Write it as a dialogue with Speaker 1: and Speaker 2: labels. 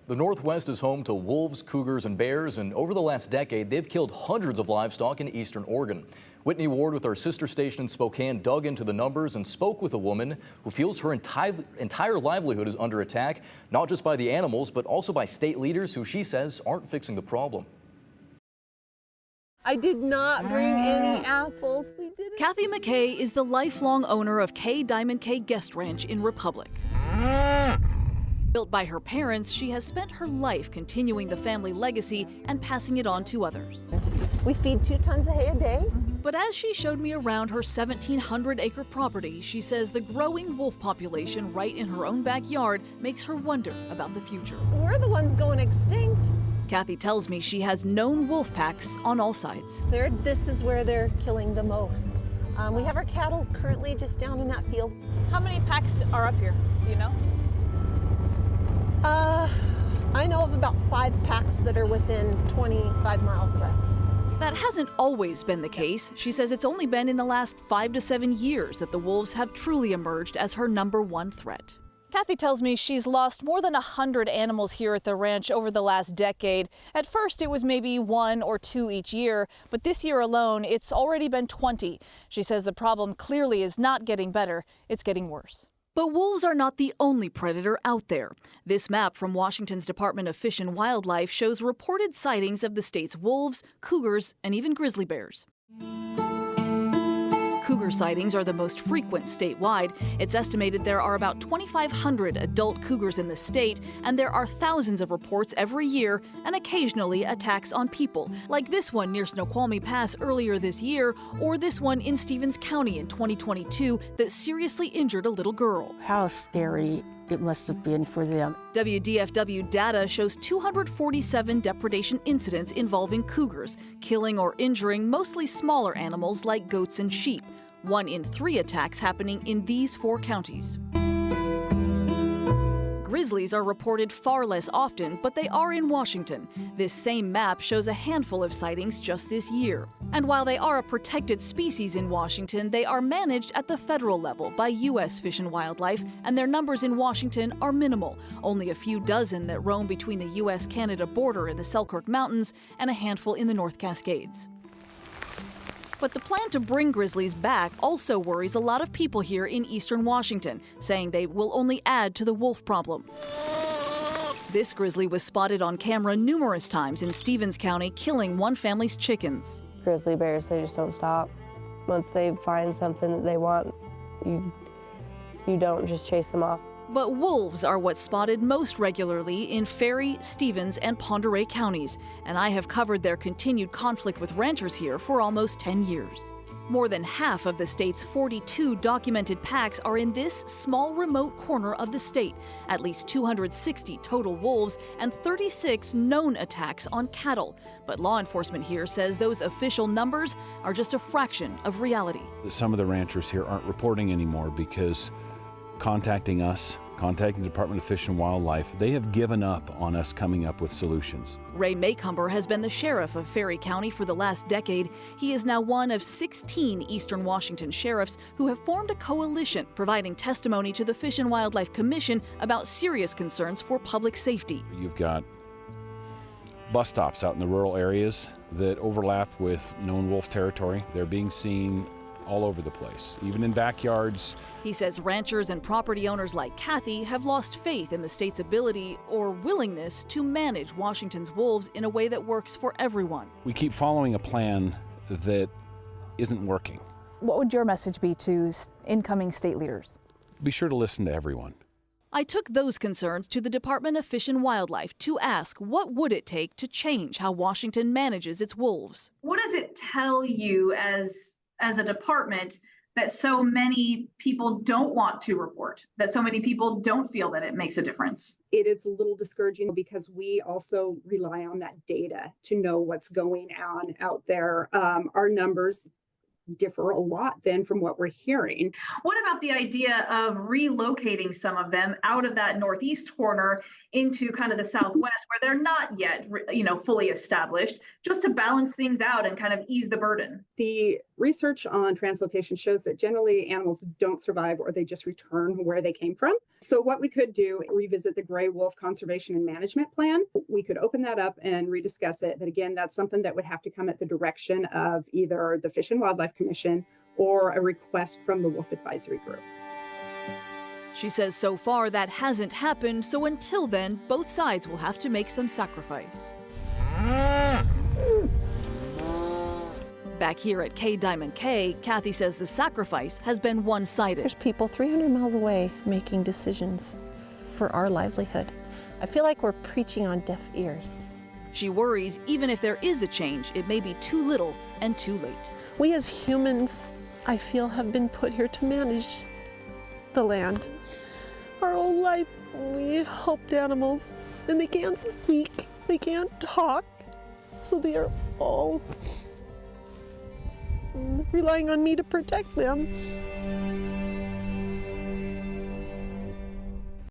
Speaker 1: The Northwest is home to wolves, cougars, and bears, and over the last decade, they've killed hundreds of livestock in eastern Oregon. Whitney Ward with our sister station in Spokane dug into the numbers and spoke with a woman who feels her entire livelihood is under attack, not just by the animals, but also by state leaders who she says aren't fixing the problem.
Speaker 2: I did not bring any apples. We didn't.
Speaker 3: Kathy McKay is the lifelong owner of K Diamond K Guest Ranch in Republic. Built by her parents, she has spent her life continuing the family legacy and passing it on to others.
Speaker 2: We feed 2 tons of hay a day.
Speaker 3: But as she showed me around her 1,700-acre property, she says the growing wolf population right in her own backyard makes her wonder about the future.
Speaker 2: We're the ones going extinct.
Speaker 3: Kathy tells me she has known wolf packs on all sides.
Speaker 2: This is where they're killing the most. We have our cattle currently just down in that field.
Speaker 4: How many packs are up here? Do you know?
Speaker 2: I know of about 5 packs that are within 25 miles of us.
Speaker 3: That hasn't always been the case. She says it's only been in the last 5 to 7 years that the wolves have truly emerged as her #1 threat.
Speaker 4: Kathy tells me she's lost more than 100 animals here at the ranch over the last decade. At first, it was maybe 1 or 2 each year, but this year alone, it's already been 20. She says the problem clearly is not getting better, it's getting worse.
Speaker 3: But wolves are not the only predator out there. This map from Washington's Department of Fish and Wildlife shows reported sightings of the state's wolves, cougars, and even grizzly bears. Cougar sightings are the most frequent statewide. It's estimated there are about 2,500 adult cougars in the state, and there are thousands of reports every year and occasionally attacks on people, like this one near Snoqualmie Pass earlier this year, or this one in Stevens County in 2022 that seriously injured a little girl.
Speaker 5: How scary it must have been for them.
Speaker 3: WDFW data shows 247 depredation incidents involving cougars, killing or injuring mostly smaller animals like goats and sheep. 1 in 3 attacks happening in these 4 counties. Grizzlies are reported far less often, but they are in Washington. This same map shows a handful of sightings just this year. And while they are a protected species in Washington, they are managed at the federal level by U.S. Fish and Wildlife, and their numbers in Washington are minimal, only a few dozen that roam between the U.S.-Canada border in the Selkirk Mountains and a handful in the North Cascades. But the plan to bring grizzlies back also worries a lot of people here in eastern Washington, saying they will only add to the wolf problem. This grizzly was spotted on camera numerous times in Stevens County, killing one family's chickens.
Speaker 6: Grizzly bears, they just don't stop. Once they find something that they want, you don't just chase them off.
Speaker 3: But wolves are what's spotted most regularly in Ferry, Stevens, and Pend Oreille counties, and I have covered their continued conflict with ranchers here for almost 10 years. More than half of the state's 42 documented packs are in this small remote corner of the state, at least 260 total wolves and 36 known attacks on cattle. But law enforcement here says those official numbers are just a fraction of reality.
Speaker 7: Some of the ranchers here aren't reporting anymore because contacting us, contacting the Department of Fish and Wildlife, they have given up on us coming up with solutions.
Speaker 3: Ray Maycumber has been the sheriff of Ferry County for the last decade. He is now one of 16 Eastern Washington sheriffs who have formed a coalition providing testimony to the Fish and Wildlife Commission about serious concerns for public safety.
Speaker 7: You've got bus stops out in the rural areas that overlap with known wolf territory. They're being seen all over the place, even in backyards.
Speaker 3: He says ranchers and property owners like Kathy have lost faith in the state's ability or willingness to manage Washington's wolves in a way that works for everyone.
Speaker 7: We keep following a plan that isn't working.
Speaker 4: What would your message be to incoming state leaders?
Speaker 7: Be sure to listen to everyone.
Speaker 3: I took those concerns to the Department of Fish and Wildlife to ask what would it take to change how Washington manages its wolves.
Speaker 8: What does it tell you as a department that so many people don't want to report, that so many people don't feel that it makes a difference?
Speaker 9: It is a little discouraging because we also rely on that data to know what's going on out there. Our numbers differ a lot then from what we're hearing.
Speaker 8: What about the idea of relocating some of them out of that northeast corner into kind of the southwest where they're not yet, fully established, just to balance things out and kind of ease the burden?
Speaker 9: The Research on translocation shows that generally animals don't survive or they just return where they came from. So what we could do, revisit the gray wolf conservation and management plan. We could open that up and rediscuss it. But again, that's something that would have to come at the direction of either the Fish and Wildlife Commission or a request from the Wolf Advisory Group.
Speaker 3: She says so far that hasn't happened, so until then, both sides will have to make some sacrifice. Back here at K Diamond K, Kathy says the sacrifice has been one-sided.
Speaker 2: There's people 300 miles away making decisions for our livelihood. I feel like we're preaching on deaf ears.
Speaker 3: She worries even if there is a change, it may be too little and too late.
Speaker 2: We as humans, I feel, have been put here to manage the land. Our whole life, we helped animals, and they can't speak, they can't talk, so they are all relying on me to protect them.